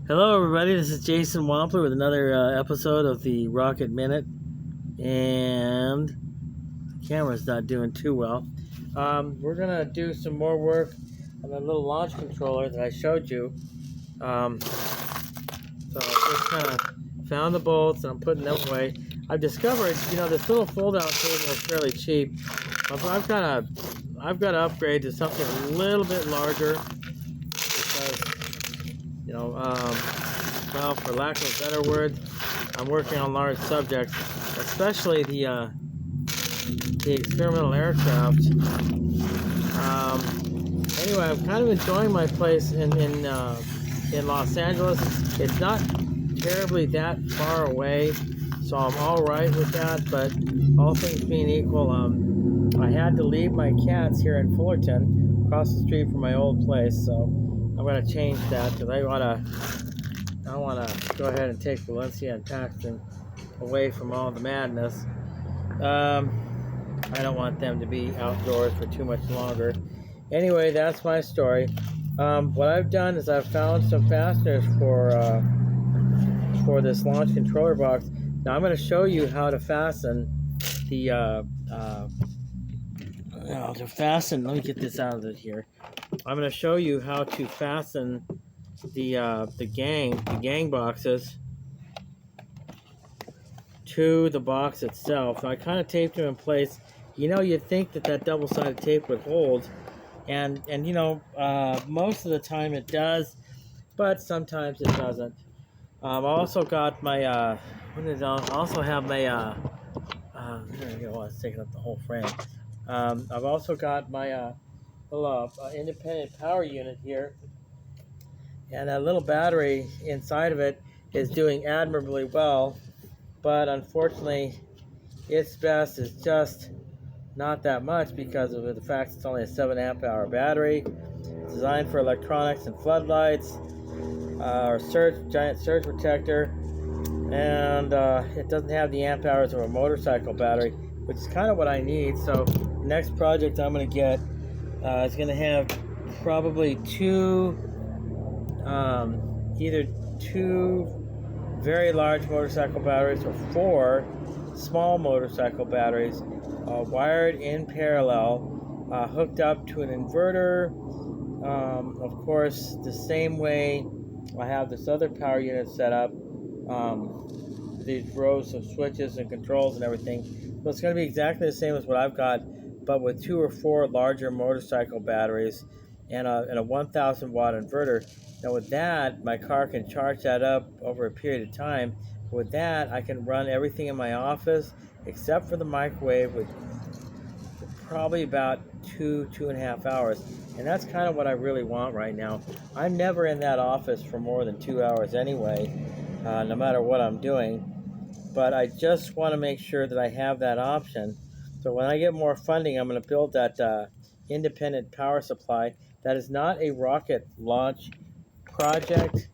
Hello everybody, this is Jason Wampler with another episode of the Rocket Minute, and the camera's not doing too well. We're going to do some more work on the little launch controller that I showed you. So I just kind of found the bolts and I'm putting them away. I've discovered, this little fold-out table is fairly cheap. I've got to upgrade to something a little bit larger because, well, for lack of a better word, I'm working on large subjects, especially the experimental aircraft. Anyway, I'm kind of enjoying my place in Los Angeles. It's not terribly that far away, so I'm all right with that. But all things being equal, I had to leave my cats here in Fullerton, across the street from my old place. So I'm going to change that because I want to go ahead and take Valencia and Paxton away from all the madness. I don't want them to be outdoors for too much longer. Anyway, that's my story. What I've done is I've found some fasteners for this launch controller box. Now I'm going to show you how to fasten let me get this out of it here. I'm going to show you how to fasten the gang boxes to the box itself. So I kind of taped them in place. You'd think that double-sided tape would hold, and most of the time it does, but sometimes it doesn't. I've also got my I also have my there we go. It's taking up the whole frame. I've also got my little independent power unit here, and a little battery inside of it is doing admirably well, but unfortunately its best is just not that much because of the fact it's only a 7 amp hour battery. It's designed for electronics and floodlights, or giant surge protector, and it doesn't have the amp hours of a motorcycle battery, which is kind of what I need. So the next project I'm going to get is going to have probably either two very large motorcycle batteries or 4 small motorcycle batteries wired in parallel, hooked up to an inverter. Of course, the same way I have this other power unit set up, these rows of switches and controls and everything. So it's going to be exactly the same as what I've got, but with 2 or 4 larger motorcycle batteries and a 1,000 watt inverter. Now with that, my car can charge that up over a period of time. With that, I can run everything in my office except for the microwave with probably about 2.5 hours. And that's kind of what I really want right now. I'm never in that office for more than 2 hours anyway, no matter what I'm doing. But I just want to make sure that I have that option. So when I get more funding, I'm going to build that independent power supply. That is not a rocket launch project.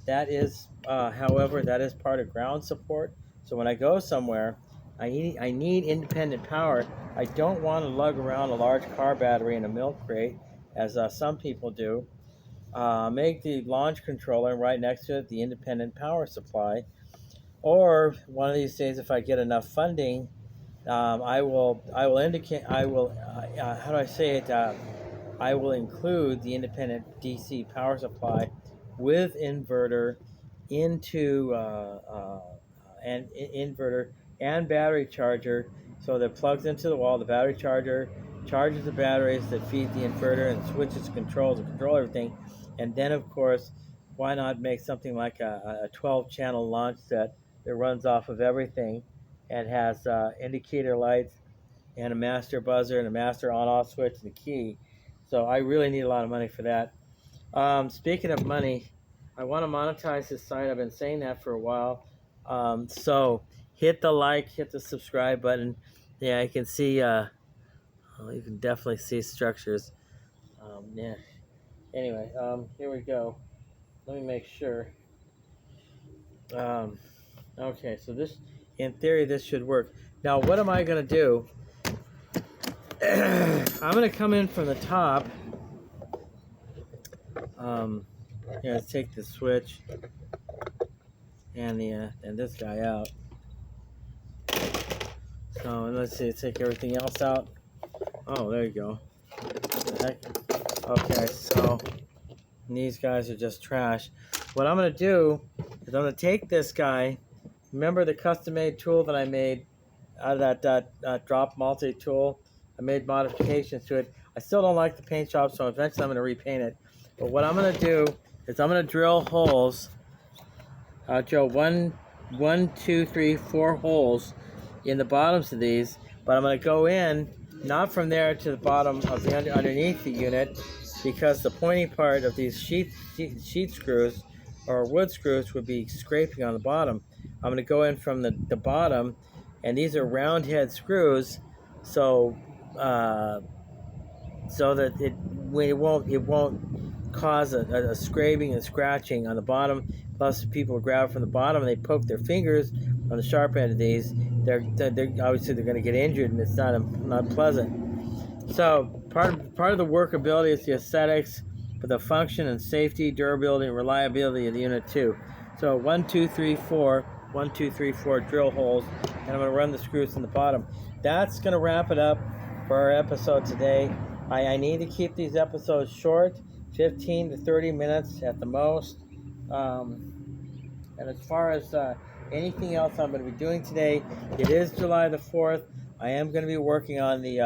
That is, however, that is part of ground support. So when I go somewhere, I need independent power. I don't want to lug around a large car battery in a milk crate, as some people do. Make the launch controller right next to it the independent power supply. Or one of these days, if I get enough funding, I will include the independent DC power supply with inverter inverter and battery charger, so that it plugs into the wall. The battery charger charges the batteries that feed the inverter and switches, controls, and control everything. And then, of course, why not make something like a 12-channel launch set that runs off of everything and has indicator lights and a master buzzer and a master on-off switch and a key. So I really need a lot of money for that. Speaking of money, I want to monetize this site. I've been saying that for a while. So hit the like, hit the subscribe button. Yeah, you can see, you can definitely see structures. Yeah. Anyway, here we go. Let me make sure. Okay, so this, in theory, this should work. Now, what am I going to do? I'm going to come in from the top. Here, let's take the switch and this guy out. So let's see, take everything else out. Oh, there you go. What the heck? Okay, so these guys are just trash. What I'm gonna do is I'm gonna take this guy. Remember the custom-made tool that I made out of that drop multi-tool? I made modifications to it. I still don't like the paint job, so eventually I'm gonna repaint it. But what I'm gonna do is I'm gonna drill holes. I'll drill one, 2, 3, 4 holes in the bottoms of these, but I'm going to go in, not from there to the bottom of the underneath the unit, because the pointy part of these sheet screws or wood screws would be scraping on the bottom. I'm going to go in from the bottom, and these are round head screws, so that it won't cause a scraping and scratching on the bottom. Plus, if people grab from the bottom and they poke their fingers on the sharp end of these, they're obviously they're going to get injured, and it's not pleasant. So part of the workability is the aesthetics, but the function and safety, durability, and reliability of the unit too. So 1, 2, 3, 4, 1, 2, 3, 4 drill holes, and I'm going to run the screws in the bottom. That's going to wrap it up for our episode today. I need to keep these episodes short, 15 to 30 minutes at the most. And as far as anything else I'm going to be doing today, it is July the 4th. I am going to be working on the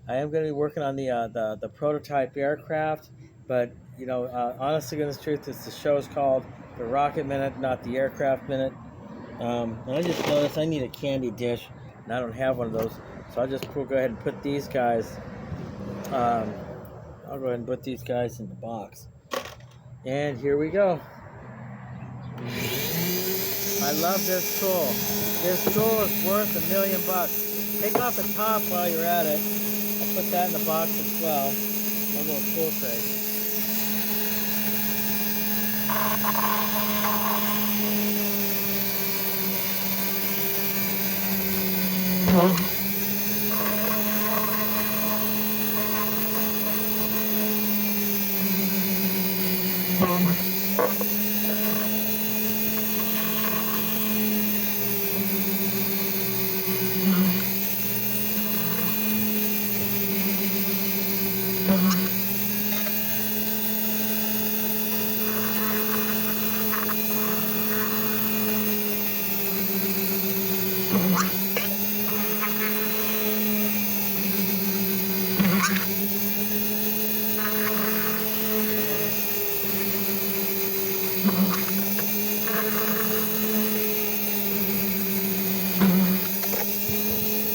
the prototype aircraft. But you know, honest to goodness truth, the show is called The Rocket Minute, not the Aircraft Minute. And I just noticed I need a candy dish, and I don't have one of those. So I'll just go ahead and put these guys. I'll go ahead and put these guys in the box. And here we go. I love this tool. This tool is worth $1 million. Take off the top while you're at it. I'll put that in the box as well. A little tool tray.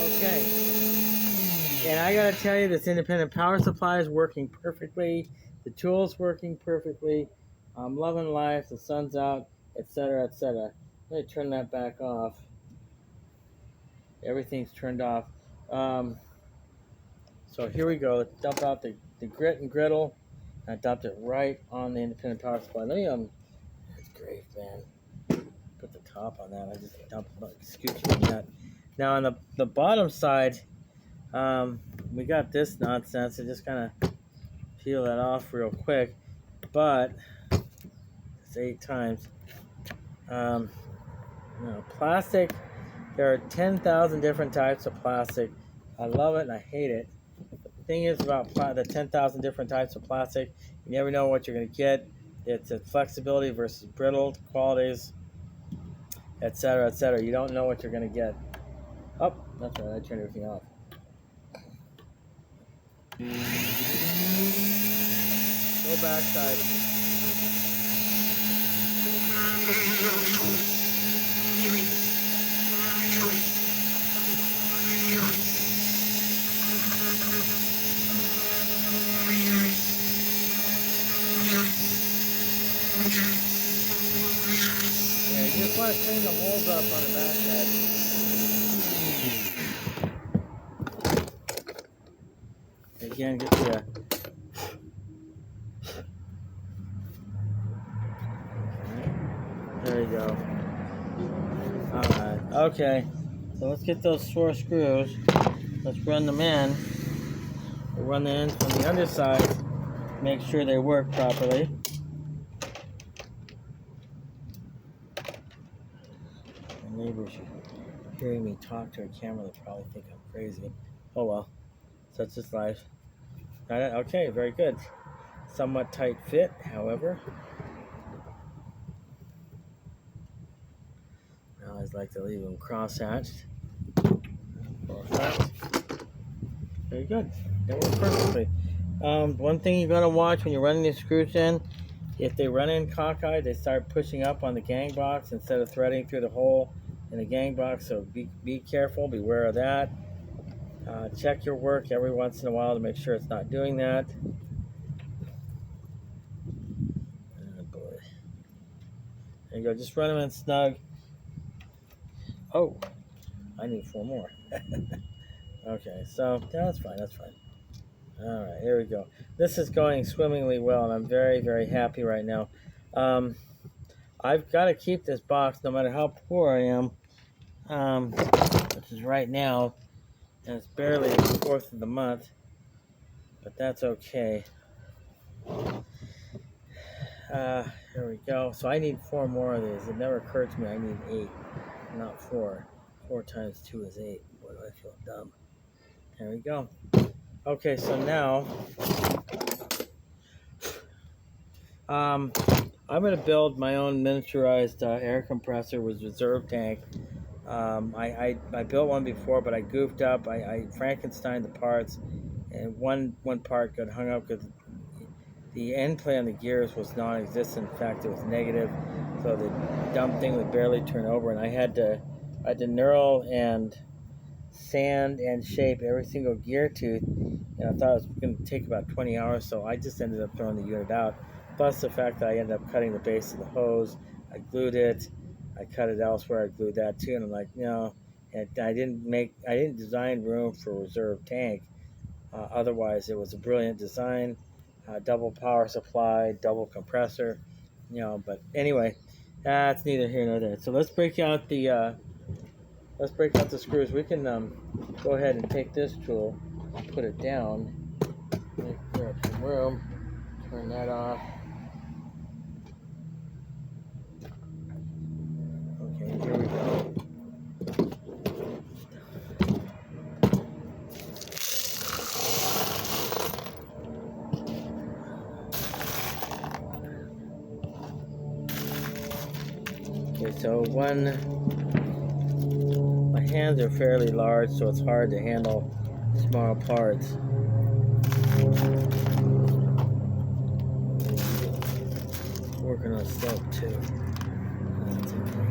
Okay, and I gotta tell you, this independent power supply is working perfectly. The tool's working perfectly. I'm loving life. The sun's out, etc., etc. Let me turn that back off. Everything's turned off. So here we go. Let's dump out the grit and griddle. I dumped it right on the independent power supply. Let me that's great, man. Put the top on that. I just dumped scooch on that. Now on the bottom side, we got this nonsense. I just kind of peel that off real quick, but it's 8 times. Plastic. There are 10,000 different types of plastic. I love it and I hate it. The thing is about the 10,000 different types of plastic, you never know what you're going to get. It's a flexibility versus brittle qualities, etc., etc. You don't know what you're going to get. Oh, that's right. I turned everything off. Go backside. Yeah, you just want to clean the holes up on the backside. Again, get the there you go. Alright, okay. So let's get those 4 screws. Let's run them in. We'll run the ends from the underside. Make sure they work properly. neighbors hearing me talk to a camera, they probably think I'm crazy. Oh well, such is life. Okay, very good. Somewhat tight fit, however. I always like to leave them cross-hatched. Perfect. Very good. They work perfectly. One thing you gotta watch when you're running these screws in, if they run in cockeyed, they start pushing up on the gang box instead of threading through the hole in the gang box. So be careful, beware of that. Check your work every once in a while to make sure it's not doing that. Oh boy. There you go. Just run them in snug. Oh, I need 4 more. Okay, so that's fine. That's fine. All right, here we go. This is going swimmingly well, and I'm very, very happy right now. I've got to keep this box no matter how poor I am, which is right now, and it's barely the 4th of the month, but that's okay. Here we go. So I need 4 more of these. It never occurred to me I need 8, not 4. 4 times 2 is 8. Boy, do I feel dumb. There we go. Okay, so now I'm going to build my own miniaturized air compressor with reserve tank. I built one before, but I goofed up. I Frankensteined the parts, and one part got hung up because the end plate on the gears was non-existent. In fact, it was negative, so the dumb thing would barely turn over, and I had to knurl and sand and shape every single gear tooth, and I thought it was going to take about 20 hours, so I just ended up throwing the unit out. Plus the fact that I ended up cutting the base of the hose, I glued it, I cut it elsewhere, I glued that too, and I'm like, no, and I didn't design room for a reserve tank. Otherwise, it was a brilliant design, double power supply, double compressor, But anyway, that's neither here nor there. So let's break out the screws. We can go ahead and take this tool, put it down, clear up some room, turn that off. Okay, here we go. Okay, so my hands are fairly large, so it's hard to handle small parts. Working on slope too. That's okay.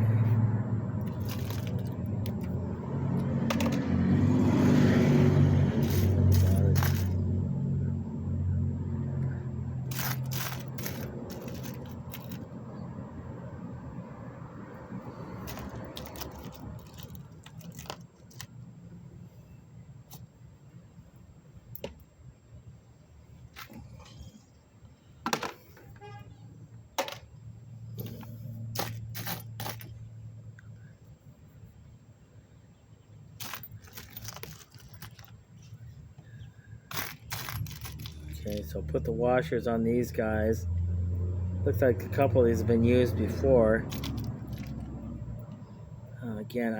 Okay, so put the washers on these guys. Looks like a couple of these have been used before. Again,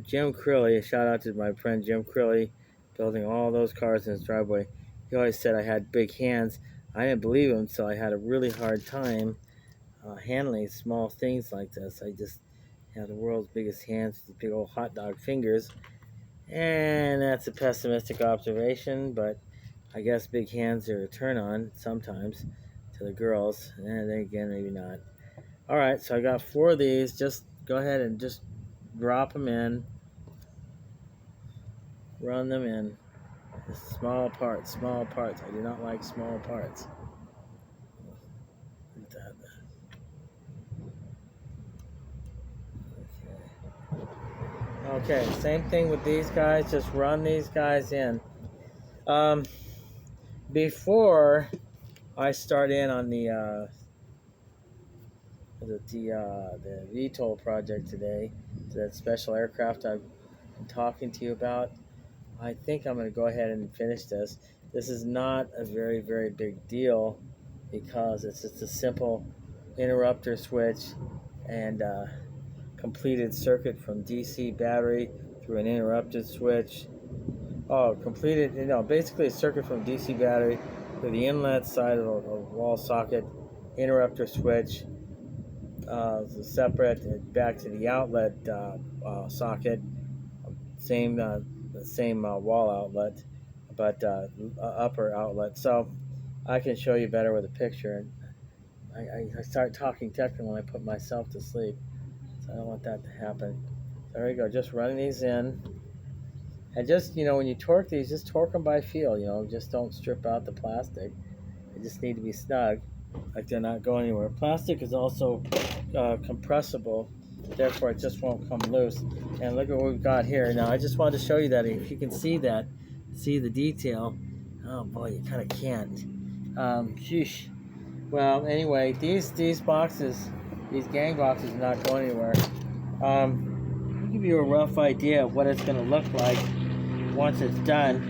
Jim Crilly, a shout out to my friend Jim Crilly, building all those cars in his driveway. He always said I had big hands. I didn't believe him, so I had a really hard time handling small things like this. I just have the world's biggest hands, with big old hot dog fingers. And that's a pessimistic observation, but I guess big hands are a turn on sometimes to the girls, and then again, maybe not. All right, so I got 4 of these. Just go ahead and just drop them in, run them in. Small parts, small parts. I do not like small parts. Okay, same thing with these guys. Just run these guys in. Before I start in on the VTOL project today, that special aircraft I've been talking to you about, I think I'm going to go ahead and finish this. This is not a very, very big deal because it's just a simple interrupter switch and a completed circuit from DC battery through an interrupted switch. Oh, completed, basically a circuit from DC battery to the inlet side of a wall socket, interrupter switch, separate back to the outlet socket, the same wall outlet, but upper outlet. So I can show you better with a picture. I start talking technical and I put myself to sleep, so I don't want that to happen. There we go, just running these in. And just, when you torque these, just torque them by feel, just don't strip out the plastic. They just need to be snug, like they're not going anywhere. Plastic is also compressible, therefore it just won't come loose. And look at what we've got here. Now, I just wanted to show you that if you can see that, see the detail. Oh boy, you kind of can't. Sheesh. Well, anyway, these boxes, these gang boxes are not going anywhere. I'll give you a rough idea of what it's going to look like once it's done.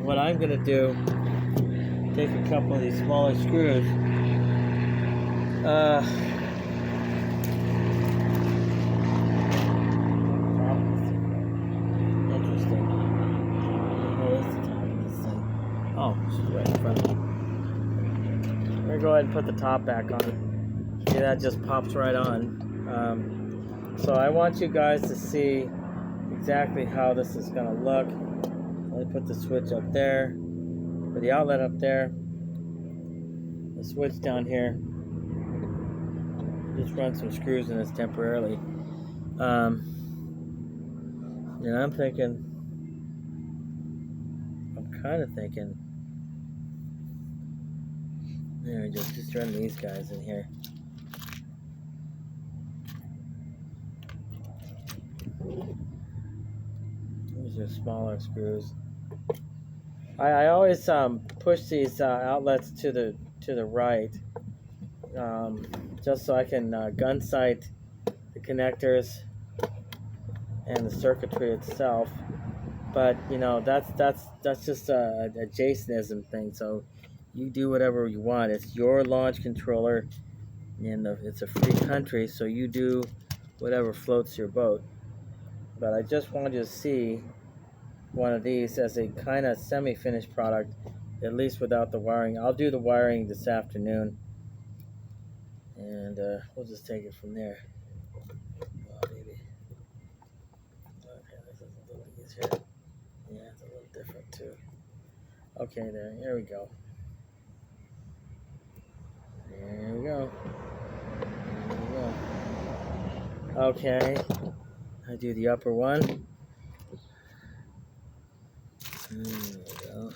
What I'm going to do, take a couple of these smaller screws. Interesting. Where's the top of this thing? Oh, it's right in front of me. I'm going to go ahead and put the top back on. See, that just pops right on. So I want you guys to see exactly how this is going to look. Let me put the switch up there, or the outlet up there, the switch down here. Just run some screws in this temporarily. And I'm kind of thinking, there we go, just run these guys in here. These are smaller screws. I always push these outlets to the right, just so I can gun sight the connectors and the circuitry itself. But that's just a Jasonism thing. So you do whatever you want. It's your launch controller, and it's a free country, so you do whatever floats your boat. But I just wanted you to see one of these as a kind of semi-finished product, at least without the wiring. I'll do the wiring this afternoon, and we'll just take it from there. Oh, baby. Okay, this is a little easier. Yeah, it's a little different too. Okay, here we go. There we go. There we go. Okay, I do the upper one. There we go.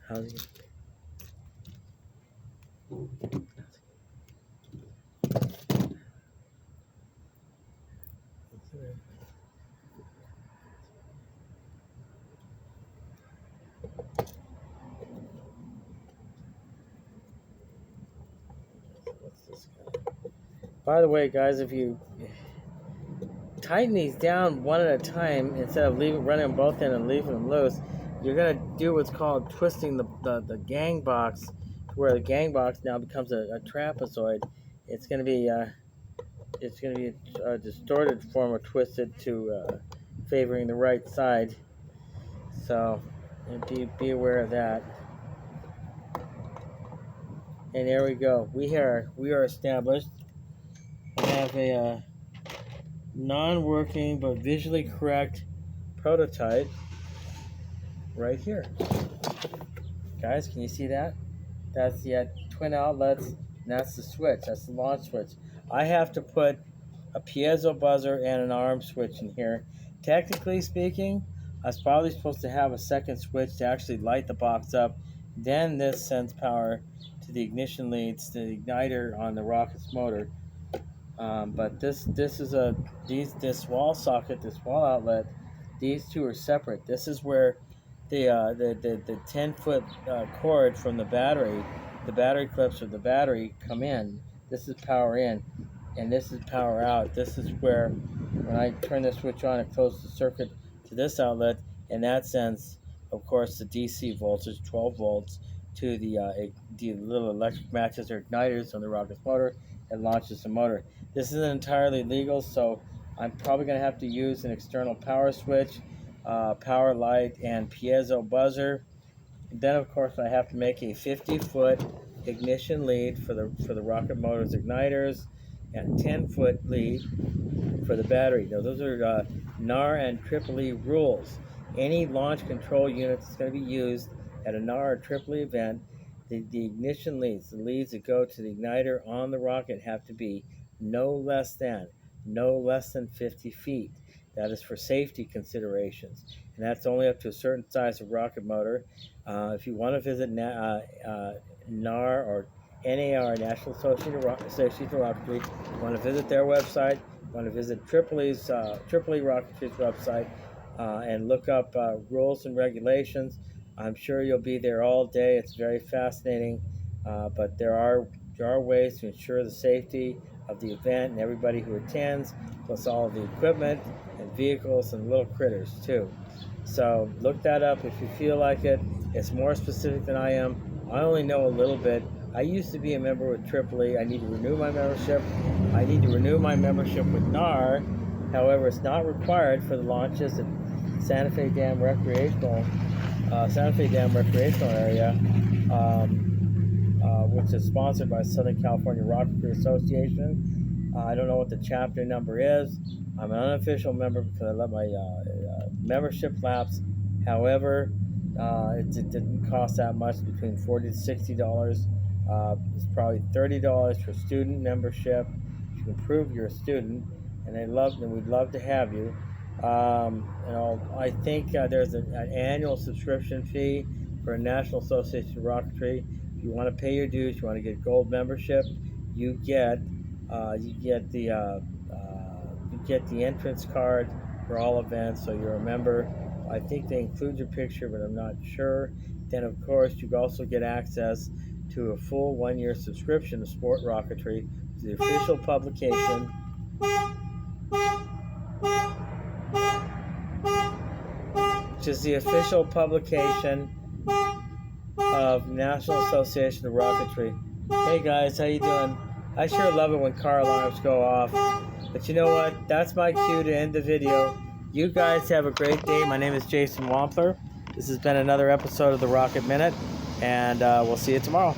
How's it? By the way, guys, if you tighten these down one at a time instead of running them both in and leaving them loose, you're going to do what's called twisting the gang box, to where the gang box now becomes a trapezoid. It's going to be a distorted form of twisted to favoring the right side. So be aware of that. And there we go. We are established. I have a non-working but visually correct prototype right here. Guys, can you see that? That's the twin outlets, and that's the switch. That's the launch switch. I have to put a piezo buzzer and an arm switch in here. Technically speaking, I was probably supposed to have a second switch to actually light the box up Then this sends power to the ignition leads, to the igniter on the rocket's motor. But this is this wall socket, this wall outlet. These two are separate. This is where the 10-foot cord from the battery clips of the battery come in. This is power in, and this is power out. This is where when I turn the switch on, it closes the circuit to this outlet, and that sends, of course, the DC voltage, 12 volts, to the little electric matches or igniters on the rocket's motor, and launches the motor. This isn't entirely legal, so I'm probably going to have to use an external power switch, power light, and piezo buzzer. And then, of course, I have to make a 50-foot ignition lead for the rocket motor's igniters, and 10-foot lead for the battery. Now, those are NAR and EEE rules. Any launch control unit that's going to be used at a NAR or EEE event, the ignition leads, the leads that go to the igniter on the rocket, have to be no less than 50 feet. That is for safety considerations, and that's only up to a certain size of rocket motor. If you want to visit NAR or NAR, National Association of Rocketry, you want to visit their website, you want to visit EEE's EEE Rocketry's website, and look up rules and regulations. I'm sure you'll be there all day. It's very fascinating, but there are ways to ensure the safety of the event and everybody who attends, plus all of the equipment and vehicles and little critters too. So look that up if you feel like it. It's more specific than I am. I only know a little bit. I used to be a member with EEE. I need to renew my membership. I need to renew my membership with NAR. However, it's not required for the launches at Santa Fe Dam Recreational Area, which is sponsored by Southern California Rocketry Association. I don't know what the chapter number is. I'm an unofficial member because I let my membership lapse. However, it didn't cost that much, between $40 to $60. It's probably $30 for student membership. You can prove you're a student, and we'd love to have you. I think there's an annual subscription fee for a National Association of Rocketry. If you want to pay your dues, you want to get gold membership, you get the entrance card for all events, so you're a member. I think they include your picture, but I'm not sure. Then, of course, you also get access to a full 1-year subscription to Sport Rocketry, the official publication of National Association of Rocketry. Hey guys, how you doing? I sure love it when car alarms go off. But you know what? That's my cue to end the video. You guys have a great day. My name is Jason Wampler. This has been another episode of the Rocket Minute, and we'll see you tomorrow.